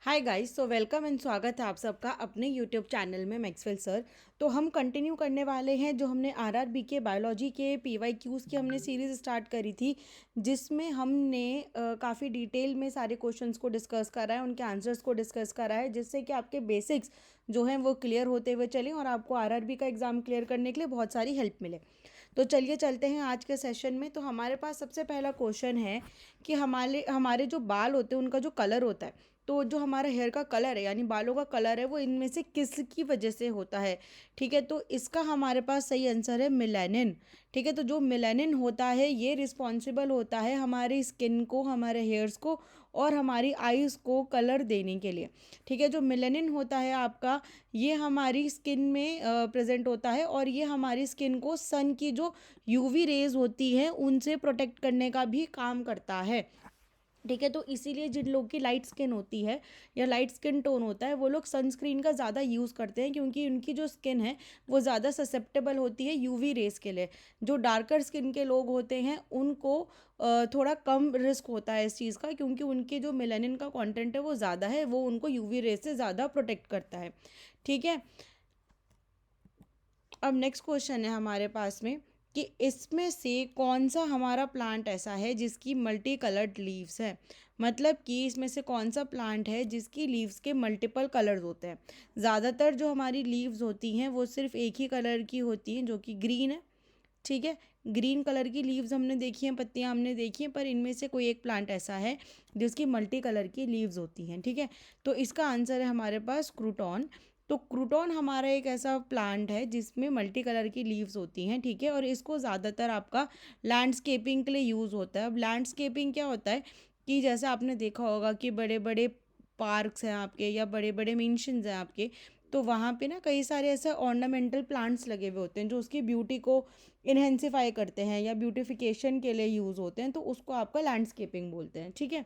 Hi guys, so welcome and स्वागत है आप सबका अपने यूट्यूब चैनल में मैक्सवेल सर। तो हम कंटिन्यू करने वाले हैं जो हमने आरआरबी के बायोलॉजी के पीवाईक्यूज़ की हमने सीरीज़ स्टार्ट करी थी, जिसमें हमने काफ़ी डिटेल में सारे क्वेश्चंस को डिस्कस करा है, उनके आंसर्स को डिस्कस करा है, जिससे कि आपके बेसिक्स जो हैं वो क्लियर होते हुए चलें और आपको आरआरबी का एग्ज़ाम क्लियर करने के लिए बहुत सारी हेल्प मिले। तो चलिए चलते हैं आज के सेशन में। तो हमारे पास सबसे पहला क्वेश्चन है कि हमारे हमारे जो बाल होते हैं उनका जो कलर होता है, तो जो हमारा हेयर का कलर है यानी बालों का कलर है वो इनमें से किसकी वजह से होता है। ठीक है, तो इसका हमारे पास सही आंसर है मेलानिन। ठीक है, तो जो मेलानिन होता है ये रिस्पॉन्सिबल होता है हमारी स्किन को, हमारे हेयर्स को और हमारी आईज़ को कलर देने के लिए। ठीक है, जो मेलानिन होता है आपका, ये हमारी स्किन में प्रेजेंट होता है और ये हमारी स्किन को सन की जो यूवी रेज होती है उनसे प्रोटेक्ट करने का भी काम करता है। ठीक है, तो इसीलिए जिन लोग की लाइट स्किन होती है या लाइट स्किन टोन होता है वो लोग सनस्क्रीन का ज़्यादा यूज़ करते हैं, क्योंकि उनकी जो स्किन है वो ज़्यादा ससेप्टेबल होती है यूवी रेस के लिए। जो डार्कर स्किन के लोग होते हैं उनको थोड़ा कम रिस्क होता है इस चीज़ का, क्योंकि उनके जो मेलानिन का कंटेंट है वो ज़्यादा है, वो उनको यूवी रेस से ज़्यादा प्रोटेक्ट करता है। ठीक है, अब नेक्स्ट क्वेश्चन है हमारे पास में कि इसमें से कौन सा हमारा प्लांट ऐसा है जिसकी मल्टी कलर्ड लीव्स है। मतलब कि इसमें से कौन सा प्लांट है जिसकी लीव्स के मल्टीपल कलर्स होते हैं। ज़्यादातर जो हमारी लीव्स होती हैं वो सिर्फ एक ही कलर की होती हैं, जो कि ग्रीन है। ठीक है, ग्रीन कलर की लीव्स हमने देखी हैं, पत्तियां हमने देखी हैं, पर इनमें से कोई एक प्लांट ऐसा है जिसकी मल्टी कलर की लीव्स होती हैं। ठीक है, तो इसका आंसर है हमारे पास क्रूटॉन। तो क्रूटॉन हमारा एक ऐसा प्लांट है जिसमें मल्टी कलर की लीव्स होती हैं। ठीक है, और इसको ज़्यादातर आपका लैंडस्केपिंग के लिए यूज़ होता है। अब लैंडस्केपिंग क्या होता है कि जैसे आपने देखा होगा कि बड़े बड़े पार्क्स हैं आपके या बड़े बड़े मेंशंस हैं आपके, तो वहाँ पे ना कई सारे ऐसे ऑर्नामेंटल प्लांट्स लगे हुए होते हैं जो उसकी ब्यूटी को इन्हेंसिफाई करते हैं या ब्यूटिफिकेशन के लिए यूज़ होते हैं, तो उसको आपका लैंडस्केपिंग बोलते हैं। ठीक है,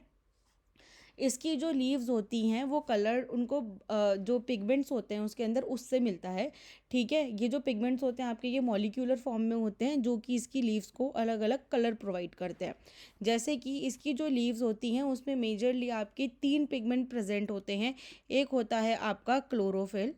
इसकी जो लीव्स होती हैं वो कलर उनको जो पिगमेंट्स होते हैं उसके अंदर उससे मिलता है। ठीक है, ये जो पिगमेंट्स होते हैं आपके ये मॉलिक्यूलर फॉर्म में होते हैं जो कि इसकी लीव्स को अलग अलग कलर प्रोवाइड करते हैं। जैसे कि इसकी जो लीव्स होती हैं उसमें मेजरली आपके 3 पिगमेंट प्रेजेंट होते हैं। एक होता है आपका क्लोरोफिल।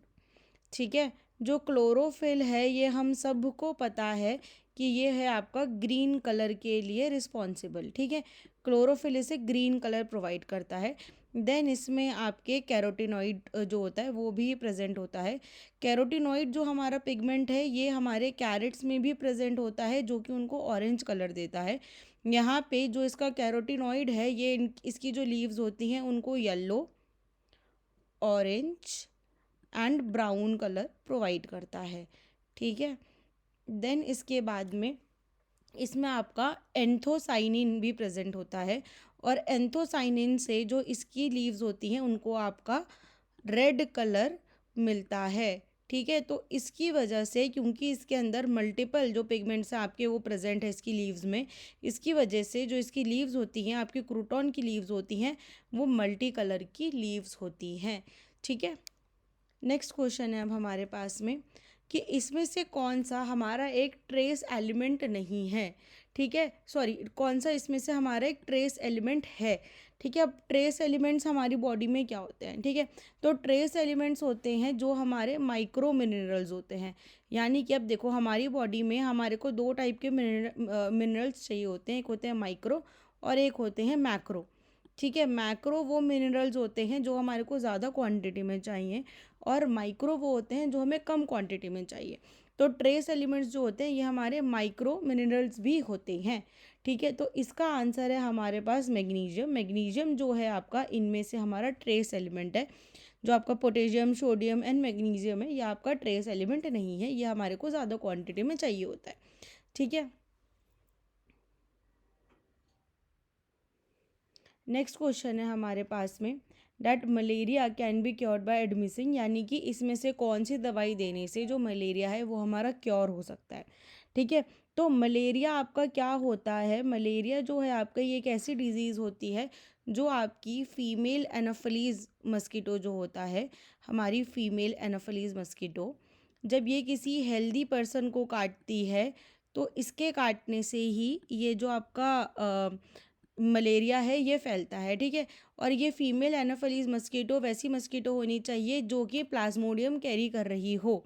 ठीक है, जो क्लोरोफिल है ये हम सबको पता है कि ये है आपका ग्रीन कलर के लिए रिस्पॉन्सिबल। ठीक है, क्लोरोफिल इसे ग्रीन कलर प्रोवाइड करता है। देन इसमें आपके कैरोटिनॉइड जो होता है वो भी प्रेजेंट होता है। कैरोटिनॉइड जो हमारा पिगमेंट है ये हमारे कैरेट्स में भी प्रेजेंट होता है, जो कि उनको ऑरेंज कलर देता है। यहाँ पे जो इसका कैरोटिनॉइड है ये इसकी जो लीव्स होती हैं उनको yellow, orange and brown colour provide करता है। ठीक है, देन इसके बाद में इसमें आपका एंथोसाइनिन भी प्रेजेंट होता है, और एंथोसाइनिन से जो इसकी लीव्स होती हैं उनको आपका रेड कलर मिलता है। ठीक है, तो इसकी वजह से क्योंकि इसके अंदर मल्टीपल जो पिगमेंट्स हैं आपके वो प्रेजेंट है इसकी लीव्स में, इसकी वजह से जो इसकी लीव्स होती हैं आपकी क्रूटॉन की लीव्स होती हैं वो मल्टी कलर की लीव्स होती हैं। ठीक है, नेक्स्ट क्वेश्चन है अब हमारे पास में कि इसमें से कौन सा हमारा एक ट्रेस एलिमेंट नहीं है। ठीक है, सॉरी, कौन सा इसमें से हमारा एक ट्रेस एलिमेंट है। ठीक है, अब ट्रेस एलिमेंट्स हमारी बॉडी में क्या होते हैं। ठीक है, तो ट्रेस एलिमेंट्स होते हैं जो हमारे माइक्रो मिनरल्स होते हैं। यानी कि अब देखो हमारी बॉडी में हमारे को दो टाइप के मिनरल्स चाहिए होते हैं, एक होते हैं माइक्रो और एक होते हैं मैक्रो। ठीक है, मैक्रो वो मिनरल्स होते हैं जो हमारे को ज़्यादा क्वांटिटी में चाहिए, और माइक्रो वो होते हैं जो हमें कम क्वांटिटी में चाहिए। तो ट्रेस एलिमेंट्स जो होते हैं ये हमारे माइक्रो मिनरल्स भी होते हैं। ठीक है, तो इसका आंसर है हमारे पास मैग्नीशियम। मैग्नीशियम जो है आपका इनमें से हमारा ट्रेस एलिमेंट है। जो आपका पोटेशियम, सोडियम एंड मैग्नीशियम है ये आपका ट्रेस एलिमेंट नहीं है, ये हमारे को ज़्यादा क्वान्टिटी में चाहिए होता है। ठीक है, नेक्स्ट क्वेश्चन है हमारे पास में that malaria can be cured by admitting, यानी कि इसमें से कौन सी दवाई देने से जो मलेरिया है वो हमारा क्योर हो सकता है। ठीक है, तो मलेरिया आपका क्या होता है, मलेरिया जो है आपका ये एक ऐसी डिजीज़ होती है जो आपकी फीमेल एनोफिलीज मस्कीटो जो होता है, हमारी फीमेल एनोफिलीज मस्कीटो, जब ये किसी हेल्दी पर्सन को काटती है तो इसके काटने से ही ये जो आपका मलेरिया है ये फैलता है, ठीक है। और ये फीमेल एनाफेलीज मस्कीटो वैसी मस्कीटो होनी चाहिए जो कि प्लाज्मोडियम कैरी कर रही हो,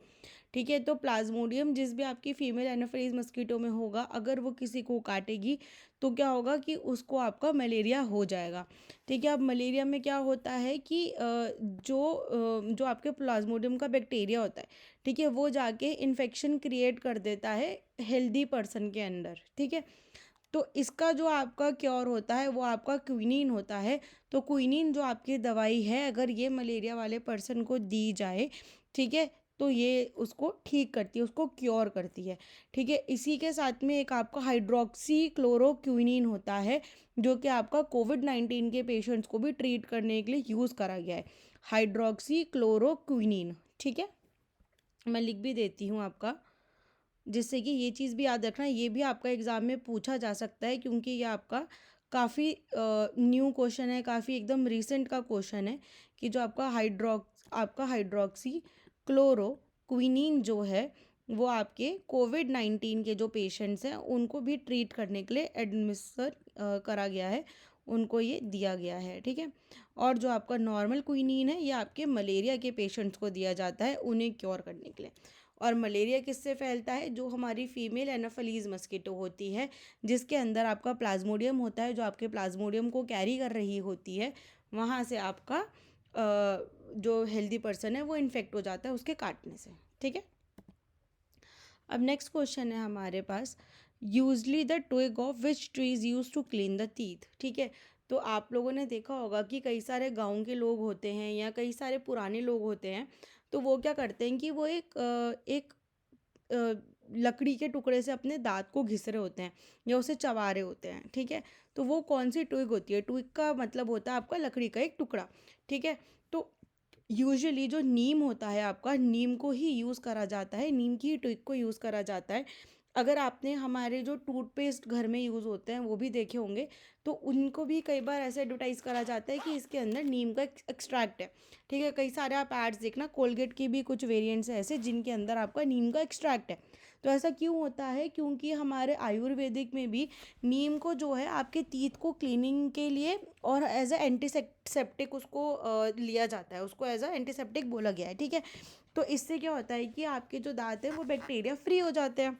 ठीक है। तो प्लाज्मोडियम जिस भी आपकी फीमेल एनाफेलीज मस्कीटो में होगा, अगर वो किसी को काटेगी तो क्या होगा कि उसको आपका मलेरिया हो जाएगा, ठीक है। अब मलेरिया में क्या होता है कि जो आपके प्लाज्मोडियम का बैक्टीरिया होता है, ठीक है, वो जाके इन्फेक्शन क्रिएट कर देता है हेल्दी पर्सन के अंदर, ठीक है। तो इसका जो आपका क्योर होता है वो आपका क्विनीन होता है। तो क्विनीन जो आपकी दवाई है, अगर ये मलेरिया वाले पर्सन को दी जाए, ठीक है, तो ये उसको ठीक करती है, उसको क्योर करती है, ठीक है। इसी के साथ में एक आपका हाइड्रोक्सी क्लोरोक्विनीन होता है जो कि आपका कोविड-19 के पेशेंट्स को भी ट्रीट करने के लिए यूज़ करा गया है, हाइड्रोक्सी क्लोरोक्विनीन, ठीक है। मैं लिख भी देती हूँ आपका, जिससे कि ये चीज़ भी याद रखना, ये भी आपका एग्ज़ाम में पूछा जा सकता है क्योंकि ये आपका काफ़ी न्यू क्वेश्चन है, काफ़ी एकदम रिसेंट का क्वेश्चन है कि जो आपका हाइड्रोक्सी क्लोरोक्विनीन जो है वो आपके कोविड-19 के जो पेशेंट्स हैं उनको भी ट्रीट करने के लिए एडमिनिस्टर करा गया है, उनको ये दिया गया है, ठीक है। और जो आपका नॉर्मल क्विनीन है ये आपके मलेरिया के पेशेंट्स को दिया जाता है उन्हें क्योर करने के लिए। और मलेरिया किससे फैलता है? जो हमारी फीमेल एनाफेलीज मस्कीटो होती है जिसके अंदर आपका प्लाज्मोडियम होता है, जो आपके प्लाज्मोडियम को कैरी कर रही होती है, वहाँ से आपका जो हेल्दी पर्सन है वो इन्फेक्ट हो जाता है उसके काटने से, ठीक है। अब नेक्स्ट क्वेश्चन है हमारे पास, usually the twig of which trees use to clean the teeth, ठीक है। तो आप लोगों ने देखा होगा कि कई सारे गांव के लोग होते हैं या कई सारे पुराने लोग होते हैं, तो वो क्या करते हैं कि वो एक लकड़ी के टुकड़े से अपने दांत को घिस रहे होते हैं या उसे चबा रहे होते हैं, ठीक है। तो वो कौन सी ट्विग होती है? ट्विग का मतलब होता है आपका लकड़ी का एक टुकड़ा, ठीक है। तो यूजुअली जो नीम होता है आपका, नीम को ही यूज़ करा जाता है, नीम की ट्विग को यूज़ करा जाता है। अगर आपने हमारे जो टूथपेस्ट घर में यूज़ होते हैं वो भी देखे होंगे, तो उनको भी कई बार ऐसे एडवर्टाइज़ करा जाता है कि इसके अंदर नीम का एक्सट्रैक्ट है, ठीक है। कई सारे आप एड्स देखना, कोलगेट की भी कुछ वेरिएंट्स हैं ऐसे जिनके अंदर आपका नीम का एक्सट्रैक्ट है। तो ऐसा क्यों होता है? क्योंकि हमारे आयुर्वेदिक में भी नीम को जो है आपके टीथ को क्लीनिंग के लिए और एज अ एंटीसेप्टिक उसको लिया जाता है, उसको एज अ एंटीसेप्टिक बोला गया है, ठीक है। तो इससे क्या होता है कि आपके जो दांत हैं वो बैक्टीरिया फ्री हो जाते हैं,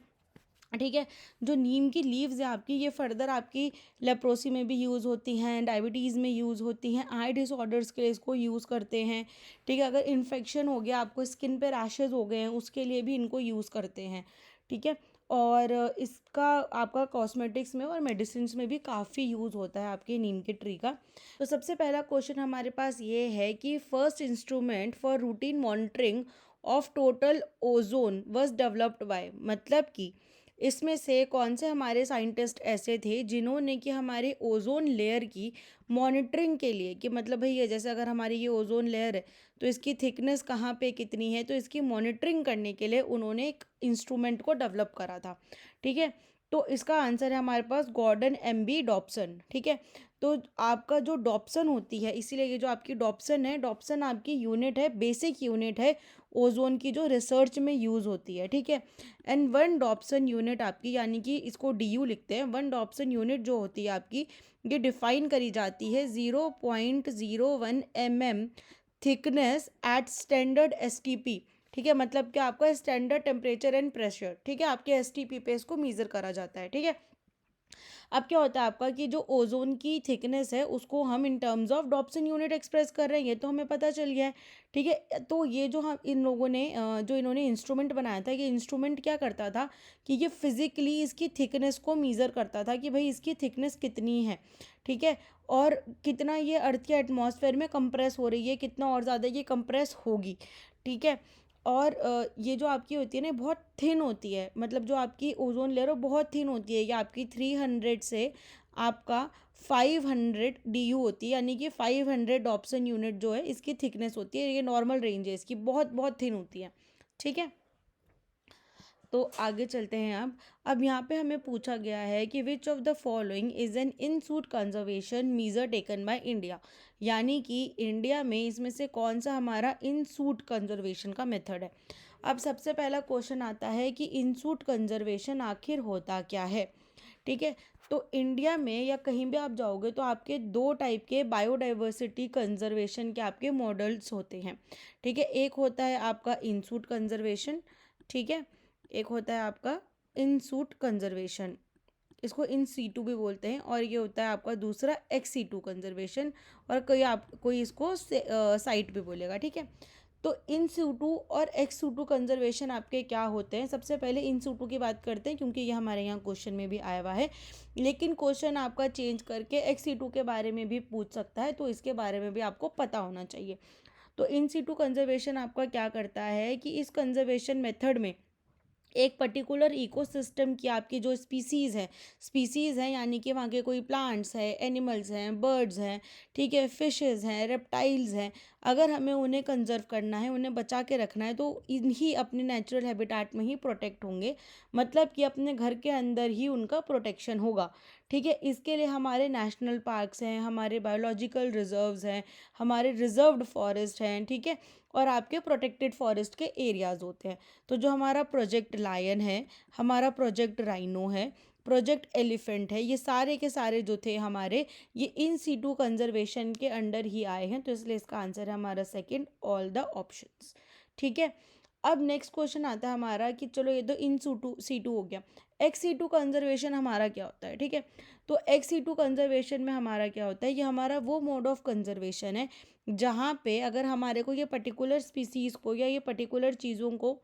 ठीक है। जो नीम की लीव्स है आपकी, ये फर्दर आपकी लेप्रोसी में भी यूज़ होती हैं, डायबिटीज़ में यूज़ होती हैं, आई डिसऑर्डर्स के लिए इसको यूज़ करते हैं, ठीक है। अगर इन्फेक्शन हो गया, आपको स्किन पे रैशेज़ हो गए हैं, उसके लिए भी इनको यूज़ करते हैं, ठीक है। और इसका आपका कॉस्मेटिक्स में और मेडिसिन्स में भी काफ़ी यूज़ होता है आपके नीम के ट्री का। तो सबसे पहला क्वेश्चन हमारे पास ये है कि first instrument for routine monitoring of total ozone was developed by, मतलब कि इसमें से कौन से हमारे साइंटिस्ट ऐसे थे जिन्होंने कि हमारे ओजोन लेयर की मॉनिटरिंग के लिए, कि मतलब भाई ये जैसे अगर हमारी ये ओजोन लेयर है तो इसकी थिकनेस कहाँ पे कितनी है, तो इसकी मॉनिटरिंग करने के लिए उन्होंने एक इंस्ट्रूमेंट को डेवलप करा था, ठीक है। तो इसका आंसर है हमारे पास गॉर्डन एम बी डॉप्सन, ठीक है। तो आपका जो डॉप्सन होती है, इसीलिए ये जो आपकी डॉप्सन है, डॉप्सन आपकी यूनिट है, बेसिक यूनिट है ओजोन की जो रिसर्च में यूज़ होती है, ठीक है। एंड वन डॉप्सन यूनिट आपकी, यानी कि इसको DU लिखते हैं, वन डॉप्सन यूनिट जो होती है आपकी, ये डिफाइन करी जाती है 0.01 mm thickness at standard STP, ठीक है। मतलब कि आपका स्टैंडर्ड टेम्परेचर एंड प्रेशर, ठीक है, आपके STP पे इसको मीज़र करा जाता है, ठीक है। अब क्या होता है आपका कि जो ओजोन की थिकनेस है उसको हम in terms of Dobson unit express कर रहे हैं, ये तो हमें पता चल गया है, ठीक है। तो ये जो हम इन लोगों ने जो इन्होंने इंस्ट्रूमेंट बनाया था, ये इंस्ट्रूमेंट क्या करता था कि ये फिजिकली इसकी थिकनेस को मीज़र करता था कि भाई इसकी थिकनेस कितनी है, ठीक है, और कितना ये अर्थ के एटमॉस्फेयर में कंप्रेस हो रही है, कितना और ज़्यादा ये कंप्रेस होगी, ठीक है। और ये जो आपकी होती है ना बहुत थिन होती है, मतलब जो आपकी ओजोन लेयर है बहुत थिन होती है, ये आपकी 300 से आपका 500 DU होती है, यानी कि 500 डॉप्सन यूनिट जो है इसकी थिकनेस होती है, ये नॉर्मल रेंज है इसकी, बहुत बहुत थिन होती है, ठीक है। तो आगे चलते हैं। अब यहाँ पे हमें पूछा गया है कि which of the following is an in situ conservation measure taken by India, यानी कि इंडिया में इसमें से कौन सा हमारा इन सूट कंजर्वेशन का मेथड है। अब सबसे पहला क्वेश्चन आता है कि इन सूट कंजर्वेशन आखिर होता क्या है, ठीक है। तो इंडिया में या कहीं भी आप जाओगे तो आपके दो टाइप के बायोडाइवर्सिटी कंजर्वेशन के आपके मॉडल्स होते हैं, ठीक है। एक होता है आपका इंसूट कंजर्वेशन, ठीक है। एक होता है आपका इंसूट कंजर्वेशन, इसको इन सीटू भी बोलते हैं। और ये होता है आपका दूसरा एक्स सीटू कंजर्वेशन, और कोई इसको साइट भी बोलेगा, ठीक है। तो इन सीटू और एक्स सीटू कंजर्वेशन आपके क्या होते हैं? सबसे पहले इन सीटू की बात करते हैं, क्योंकि ये हमारे यहाँ क्वेश्चन में भी आया हुआ है, लेकिन क्वेश्चन आपका चेंज करके एक्स सीटू के बारे में भी पूछ सकता है, तो इसके बारे में भी आपको पता होना चाहिए। तो इन सीटू कंजर्वेशन आपका क्या करता है कि इस कंजर्वेशन मेथड में एक पर्टिकुलर इकोसिस्टम की आपकी जो स्पीसीज़ हैं यानी कि वहाँ के कोई प्लांट्स है, एनिमल्स हैं, बर्ड्स हैं, ठीक है, फिशेस हैं, रेप्टाइल्स हैं, अगर हमें उन्हें कंजर्व करना है, उन्हें बचा के रखना है, तो इन्हीं अपने नेचुरल हैबिटेट में ही प्रोटेक्ट होंगे, मतलब कि अपने घर के अंदर ही उनका प्रोटेक्शन होगा, ठीक है। इसके लिए हमारे नेशनल पार्क्स हैं, हमारे बायोलॉजिकल रिजर्व्स हैं, हमारे रिजर्व्ड फॉरेस्ट हैं, ठीक है, और आपके प्रोटेक्टेड फॉरेस्ट के एरियाज़ होते हैं। तो जो हमारा प्रोजेक्ट लायन है, हमारा प्रोजेक्ट राइनो है, प्रोजेक्ट एलिफेंट है, ये सारे के सारे जो थे हमारे, ये इन सीटू कंजर्वेशन के अंडर ही आए हैं, तो इसलिए इसका आंसर है हमारा सेकंड, ऑल द ऑप्शंस, ठीक है। अब नेक्स्ट क्वेश्चन आता है हमारा कि चलो ये तो इन सीटू हो गया, एक्स सीटू कंजर्वेशन हमारा क्या होता है, ठीक है। तो एक्स सीटू कंजर्वेशन में हमारा क्या होता है, ये हमारा वो मोड ऑफ कंजर्वेशन है जहाँ पे अगर हमारे को ये पर्टिकुलर स्पीसीज़ को या ये पर्टिकुलर चीज़ों को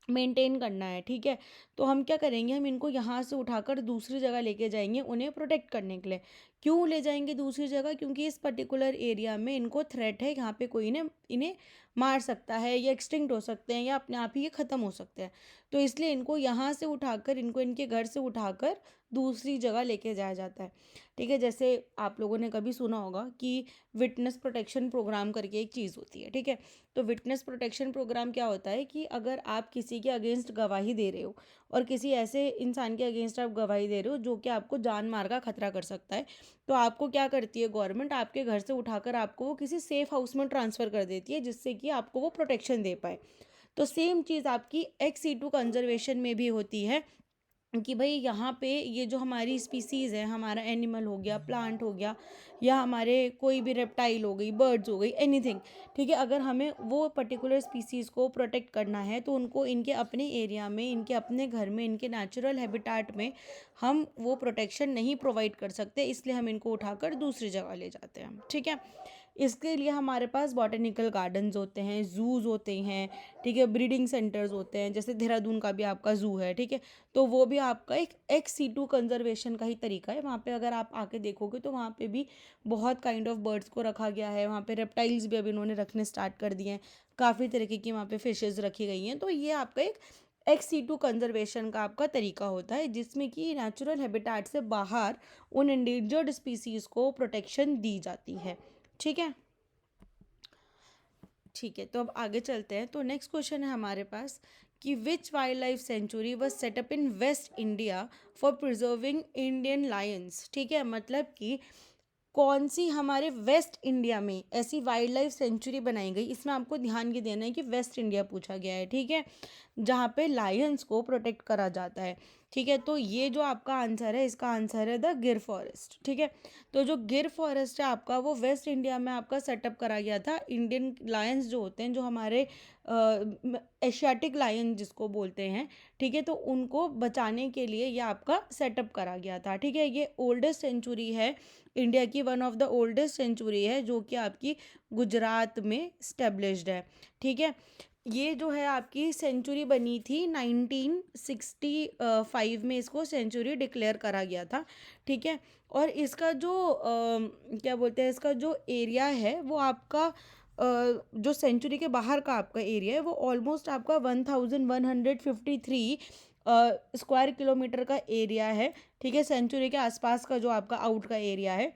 मेंटेन करना है, ठीक है, तो हम क्या करेंगे, हम इनको यहाँ से उठाकर दूसरी जगह लेके जाएंगे उन्हें प्रोटेक्ट करने के लिए। क्यों ले जाएंगे दूसरी जगह? क्योंकि इस पर्टिकुलर एरिया में इनको थ्रेट है, यहाँ पे कोई इन्हें मार सकता है, या एक्सटिंक्ट हो सकते हैं, या अपने आप ही ये ख़त्म हो सकते हैं। तो इसलिए इनको यहाँ से उठाकर, इनको इनके घर से उठाकर दूसरी जगह लेके जाया जाता है, ठीक है। जैसे आप लोगों ने कभी सुना होगा कि विटनेस प्रोटेक्शन प्रोग्राम करके एक चीज़ होती है, ठीक है। तो विटनेस प्रोटेक्शन प्रोग्राम क्या होता है कि अगर आप किसी के अगेंस्ट गवाही दे रहे हो, और किसी ऐसे इंसान के अगेंस्ट आप गवाही दे रहे हो जो कि आपको जान मार का खतरा कर सकता है, तो आपको क्या करती है गवर्नमेंट, आपके घर से उठाकर आपको वो किसी सेफ हाउस में ट्रांसफ़र कर देती है, जिससे कि आपको वो प्रोटेक्शन दे पाए। तो सेम चीज़ आपकी एक्स सीटू कंजर्वेशन में भी होती है कि भाई यहाँ पे ये जो हमारी स्पीसीज़ है, हमारा एनिमल हो गया, प्लांट हो गया, या हमारे कोई भी रेप्टाइल हो गई, बर्ड्स हो गई, एनीथिंग, ठीक है, अगर हमें वो पर्टिकुलर स्पीसीज़ को प्रोटेक्ट करना है तो उनको इनके अपने एरिया में, इनके अपने घर में, इनके नेचुरल हैबिटेट में हम वो प्रोटेक्शन नहीं प्रोवाइड कर सकते, इसलिए हम इनको उठाकर दूसरी जगह ले जाते हैं, ठीक है। इसके लिए हमारे पास बॉटेनिकल गार्डन्स होते हैं, ज़ूज़ होते हैं, ठीक है, ब्रीडिंग सेंटर्स होते हैं, जैसे देहरादून का भी आपका ज़ू है, ठीक है। तो वो भी आपका एक एक्स सीटू कंजर्वेशन का ही तरीका है। वहाँ पे अगर आप आके देखोगे तो वहाँ पे भी बहुत काइंड ऑफ बर्ड्स को रखा गया है, वहाँ पे रेप्टाइल्स भी अब इन्होंने रखने स्टार्ट कर दिए हैं, काफ़ी तरीके की वहाँ पे फिशेज़ रखी गई हैं। तो ये आपका एक एक्स सीटू कंजर्वेशन का आपका तरीका होता है, जिसमें कि नेचुरल हैबिटेट से बाहर उन इंडेंजर्ड स्पीसीज़ को प्रोटेक्शन दी जाती है, ठीक है। ठीक है, तो अब आगे चलते हैं। तो नेक्स्ट क्वेश्चन है हमारे पास कि which wildlife sanctuary was set up in West India for preserving Indian lions, ठीक है, मतलब कि कौन सी हमारे वेस्ट इंडिया में ऐसी वाइल्ड लाइफ सेंचुरी बनाई गई, इसमें आपको ध्यान ये देना है कि वेस्ट इंडिया पूछा गया है, ठीक है, जहाँ पे लायंस को प्रोटेक्ट करा जाता है, ठीक है। तो ये जो आपका आंसर है, इसका आंसर है द गिर फॉरेस्ट, ठीक है। तो जो गिर फॉरेस्ट है आपका, वो वेस्ट इंडिया में आपका सेटअप करा गया था। इंडियन लायंस जो होते हैं, जो हमारे एशियाटिक लायन जिसको बोलते हैं, ठीक है, तो उनको बचाने के लिए ये आपका सेटअप करा गया था, ठीक है। ये ओल्डेस्ट सेंचुरी है इंडिया की, one of the oldest century है, जो कि आपकी गुजरात में स्टेब्लिश्ड है, ठीक है। ये जो है आपकी सेंचुरी बनी थी 1965 में, इसको सेंचुरी डिक्लेयर करा गया था, ठीक है। और इसका जो क्या बोलते हैं, इसका जो एरिया है वो आपका जो सेंचुरी के बाहर का आपका एरिया है वो ऑलमोस्ट आपका 1153 स्क्वायर किलोमीटर का एरिया है, ठीक है। सेंचुरी के आसपास का जो आपका आउट का एरिया है,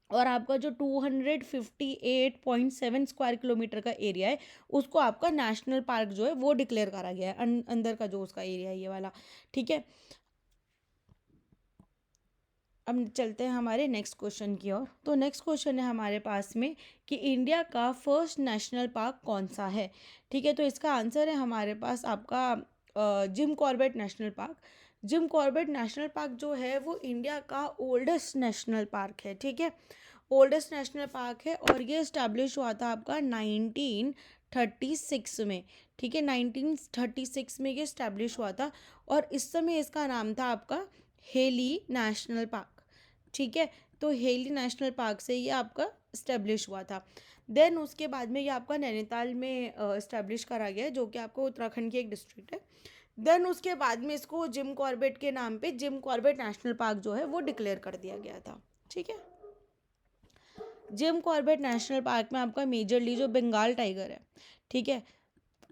और आपका जो 258.7 स्क्वायर किलोमीटर का एरिया है, उसको आपका नेशनल पार्क जो है वो डिक्लेयर करा गया है, अंदर का जो उसका एरिया है ये वाला, ठीक है। अब चलते हैं हमारे नेक्स्ट क्वेश्चन की ओर। तो नेक्स्ट क्वेश्चन है हमारे पास में कि इंडिया का फर्स्ट नेशनल पार्क कौन सा है, ठीक है। तो इसका आंसर है हमारे पास आपका Jim Corbett national park, Jim Corbett national park जो है वो इंडिया का ओल्डेस्ट नेशनल पार्क है, ठीक है, ओल्डेस्ट नेशनल पार्क है और ये इस्टेब्लिश हुआ था आपका 1936 में, ठीक है, 1936 में ये इस्टेब्लिश हुआ था और इस समय इसका नाम था आपका हेली नेशनल पार्क, ठीक है। तो हेली नेशनल पार्क से ये आपका इस्टेब्लिश हुआ था। देन उसके बाद में ये आपका नैनीताल में इस्टेब्लिश करा गया है, जो कि आपको उत्तराखंड की एक डिस्ट्रिक्ट है। देन उसके बाद में इसको जिम कॉर्बेट के नाम पे जिम कॉर्बेट नेशनल पार्क जो है वो डिक्लेयर कर दिया गया था, ठीक है। जिम कॉर्बेट नेशनल पार्क में आपका मेजरली जो बंगाल टाइगर है, ठीक है,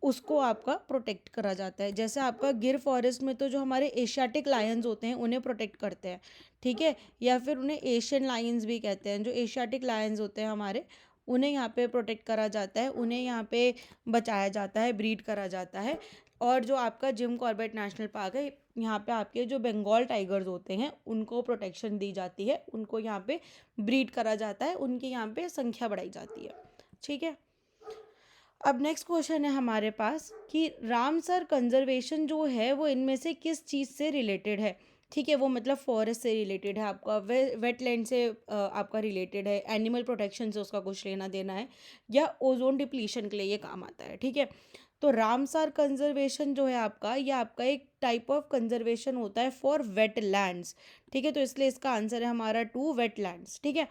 उसको आपका प्रोटेक्ट करा जाता है। जैसे आपका गिर फॉरेस्ट में तो जो हमारे एशियाटिक लायंस होते हैं उन्हें प्रोटेक्ट करते हैं, ठीक है, या फिर उन्हें एशियन लायंस भी कहते हैं। जो एशियाटिक लायंस होते हैं हमारे, उन्हें यहाँ पे प्रोटेक्ट करा जाता है, उन्हें यहाँ पे बचाया जाता है, ब्रीड करा जाता है। और जो आपका जिम कॉर्बेट नेशनल पार्क है, यहाँ पे आपके जो बंगाल टाइगर्स होते हैं उनको प्रोटेक्शन दी जाती है, उनको यहाँ पे ब्रीड करा जाता है, उनकी यहाँ पे संख्या बढ़ाई जाती है, ठीक है। अब नेक्स्ट क्वेश्चन है हमारे पास कि रामसर कंजर्वेशन जो है वो इनमें से किस चीज़ से रिलेटेड है, ठीक है, वो मतलब फॉरेस्ट से रिलेटेड है, आपका वेटलैंड से आपका रिलेटेड है, एनिमल प्रोटेक्शन से उसका कुछ लेना देना है, या ओजोन डिप्लीशन के लिए ये काम आता है, ठीक है। तो रामसर कंजर्वेशन जो है आपका, ये आपका एक टाइप ऑफ कंजर्वेशन होता है फॉर वेटलैंड्स, ठीक है, तो इसलिए इसका आंसर है हमारा 2 वेटलैंड्स, ठीक है।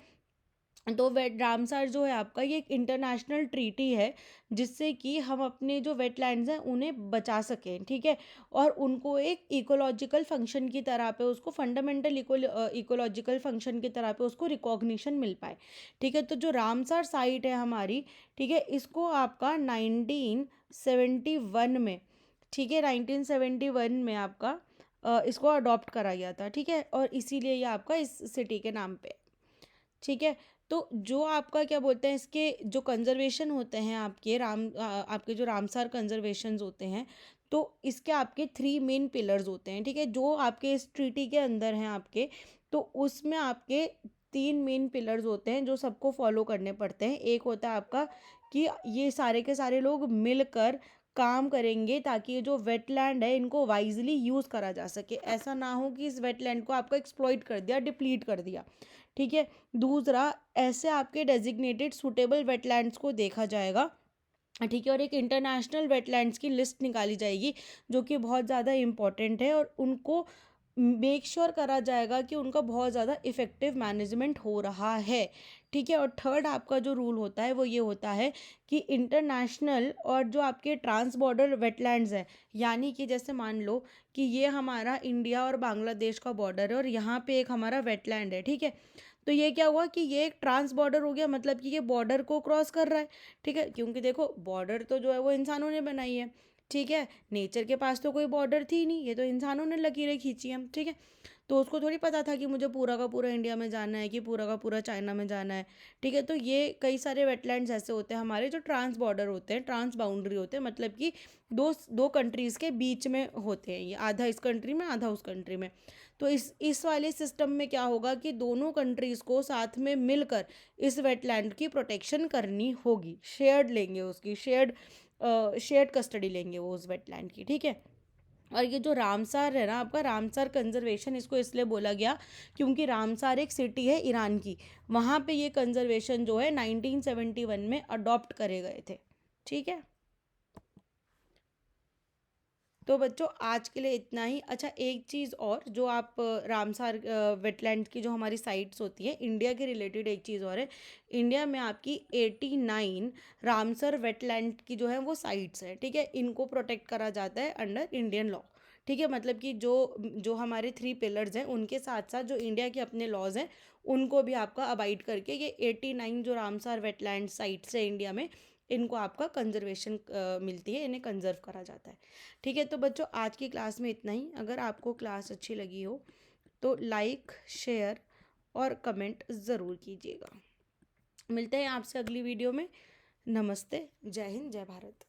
तो वेट रामसर जो है आपका ये एक इंटरनेशनल ट्रीटी है जिससे कि हम अपने जो वेटलैंड्स हैं उन्हें बचा सकें, ठीक है, और उनको एक इकोलॉजिकल फंक्शन की तरह पे उसको फंडामेंटल इकोलॉजिकल फंक्शन की तरह पे उसको रिकॉग्निशन मिल पाए, ठीक है। तो जो रामसर साइट है हमारी, ठीक है, इसको आपका 1971 में, ठीक है, 1971 में आपका इसको अडॉप्ट करा गया था, ठीक है, और इसीलिए ये आपका इस सिटी के नाम पे, ठीक है। तो जो आपका क्या बोलते हैं इसके जो कंजर्वेशन होते हैं आपके आपके जो रामसर कंजर्वेशन होते हैं, तो इसके आपके 3 मेन पिलर्स होते हैं, ठीक है, जो आपके इस ट्रीटी के अंदर हैं आपके। तो उसमें आपके 3 मेन पिलर्स होते हैं जो सबको फॉलो करने पड़ते हैं। एक होता है आपका कि ये सारे के सारे लोग मिलकर काम करेंगे ताकि ये जो वेटलैंड है इनको वाइजली यूज़ करा जा सके, ऐसा ना हो कि इस वेटलैंड को आपका एक्सप्लॉइट कर दिया, डिप्लीट कर दिया, ठीक है। दूसरा, ऐसे आपके डेजिग्नेटेड सूटेबल वेटलैंड्स को देखा जाएगा, ठीक है, और एक इंटरनेशनल वेटलैंड्स की लिस्ट निकाली जाएगी जो कि बहुत ज़्यादा इम्पॉर्टेंट है, और उनको मेक श्योर करा जाएगा कि उनका बहुत ज़्यादा इफ़ेक्टिव मैनेजमेंट हो रहा है, ठीक है। और थर्ड आपका जो रूल होता है वो ये होता है कि इंटरनेशनल और जो आपके ट्रांस बॉर्डर वेटलैंड्स हैं, यानी कि जैसे मान लो कि ये हमारा इंडिया और बांग्लादेश का बॉर्डर है और यहाँ पे एक हमारा वेटलैंड है, ठीक है। तो ये क्या हुआ कि ये एक ट्रांस बॉर्डर हो गया, मतलब कि ये बॉर्डर को क्रॉस कर रहा है, ठीक है, क्योंकि देखो बॉर्डर तो जो है वो इंसानों ने बनाई है, ठीक है, नेचर के पास तो कोई बॉर्डर थी नहीं, ये तो इंसानों ने लकीरें खींची हम, ठीक है। तो उसको थोड़ी पता था कि मुझे पूरा का पूरा इंडिया में जाना है कि पूरा का पूरा चाइना में जाना है, ठीक है। तो ये कई सारे वेटलैंड्स ऐसे होते हैं हमारे जो ट्रांस बॉर्डर होते हैं, ट्रांस बाउंड्री होते हैं, मतलब कि दो दो कंट्रीज़ के बीच में होते हैं, ये आधा इस कंट्री में आधा उस कंट्री में। तो इस वाले सिस्टम में क्या होगा कि दोनों कंट्रीज़ को साथ में मिलकर इस वेटलैंड की प्रोटेक्शन करनी होगी, शेयर्ड लेंगे उसकी शेयर्ड कस्टडी लेंगे वो उस वेटलैंड की, ठीक है। और ये जो रामसर है ना आपका, रामसर कंजर्वेशन इसको इसलिए बोला गया क्योंकि रामसर एक सिटी है ईरान की, वहाँ पे ये कंजर्वेशन जो है 1971 में अडॉप्ट करे गए थे, ठीक है। तो बच्चों आज के लिए इतना ही। अच्छा, एक चीज़ और जो आप रामसर वेटलैंड की जो हमारी साइट्स होती है इंडिया के रिलेटेड, एक चीज़ और है, इंडिया में आपकी 89 रामसर वेटलैंड की जो है वो साइट्स हैं, ठीक है, इनको प्रोटेक्ट करा जाता है अंडर इंडियन लॉ, ठीक है। मतलब कि जो जो हमारे 3 पिलर्स हैं उनके साथ साथ जो इंडिया के अपने लॉज हैं उनको भी आपका अबाइड करके ये 89 जो रामसर वेटलैंड साइट्स है इंडिया में, इनको आपका कंजर्वेशन मिलती है, इन्हें कंजर्व करा जाता है, ठीक है। तो बच्चों आज की क्लास में इतना ही। अगर आपको क्लास अच्छी लगी हो तो लाइक, शेयर और कमेंट ज़रूर कीजिएगा। मिलते हैं आपसे अगली वीडियो में। नमस्ते, जय हिंद, जय भारत।